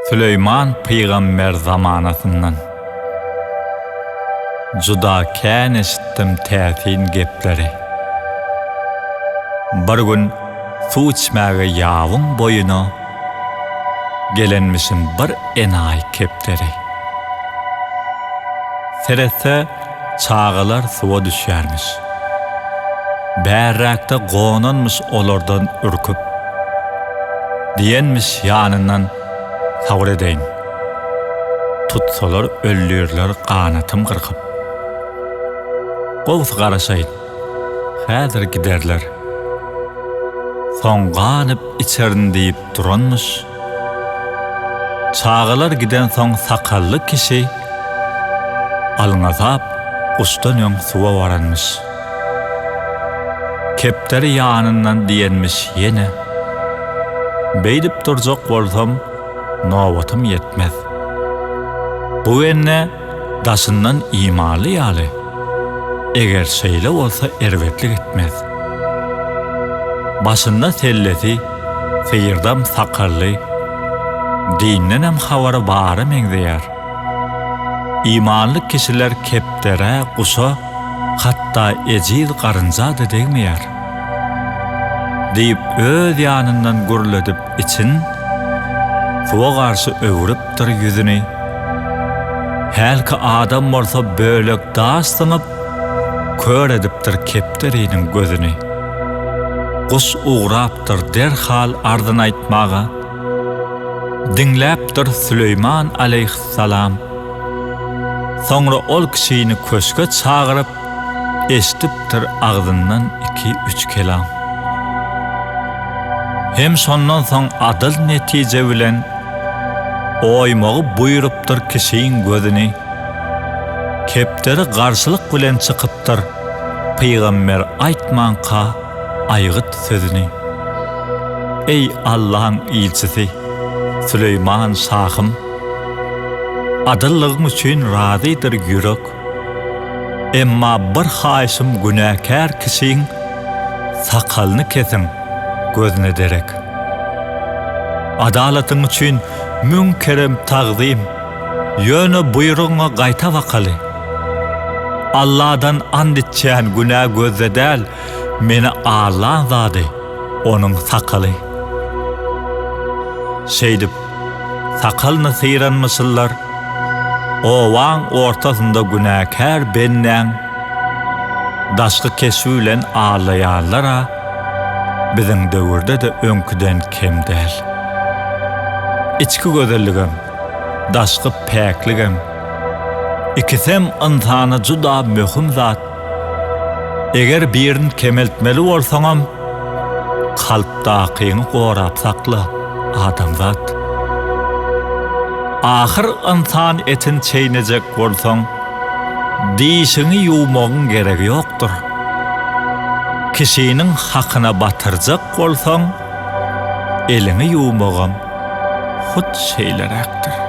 Süleyman Peygamber zamanasından juda kän eşitdim täsin gepleri. Bir gün su içmäge ýawyň boyuna gelenmişim bir enaý kepleri. Seretse çağılar suwa düşýärmiş. Bärrakda gonanmış olardan ürküp. Diýenmiş ýanyndan Tawr edeýin. Tutsalar öllürler kanatım kırkıp. Gowsy garaşaýyn. Häzir giderler. Soň ganyp içerin diýip duranmış. Çağılar giden soň sakally kişi alňazap ustan ýöň suwa waranmış. Kepderi ýanyndan diýenmiş ýene. Beýdip durjak bolsam nowatum yetmez. Bu enne daşından imaly ýaly. Eger şeýle bolsa erwetlik etmez. Başynda selleti, feýirdam sakarly, dinden hem habary bary meňzeýär. İmanly kişiler kepdere, guşa, hatda ejiz garynja da degmeýär. Diýip öz ýanyndan gürledip için suwa garşy öwrüpdir ýüzüni. Helki adam bolsa bölek daş syňyp kör edipdir kepderiniň gözüni. Guş ugrapdyr derhal ardyna aýtmaga. Dinläpdir Süleyman aleyhissalam. Soňra ol kişini köşke çağırıp eşitipdir agzyndan 2-3 kelam. Hem şondan soň adyl netije bilen oýmagy buýrupdyr kişiň gözüni. Kepderi garşylyk bilen çykypdyr Peýgamber aýtmanka aýgyt sözüni. Ey Allahyň ilçisi, Süleyman şahym, adyllygyň üçin razydyr ýürek. Emma bir haýşym günäkär kişiň sakalyny kesin gözüne derek. Adalatyň üçin müň kerem tagzym, ýöne buýrugyňa gaýta wakaly. Allah'dan and etýän günä gözde däl, meni ağlan zady, onuň sakaly. Şeýdip, sakalny sıyranmışylar, owaň ortasynda günäkär bennäň, daşky keşi bilen ağlaýarlara, biziň döwürde de öňküden kem däl. İçki gözelligem, daşky päkligem, ikisem insana juda möhüm zat. Eger birini kemeltmeli bolsaňam, kalpdakyny gorap sakla adamzat. Ahir insan etin çeýnejek bolsaň, diýişini ýuwmagyň geregi ýokdur. Kişiniň hakyna batyrjak bolsaň, elini ýuwmagam hut şeýlerekdir.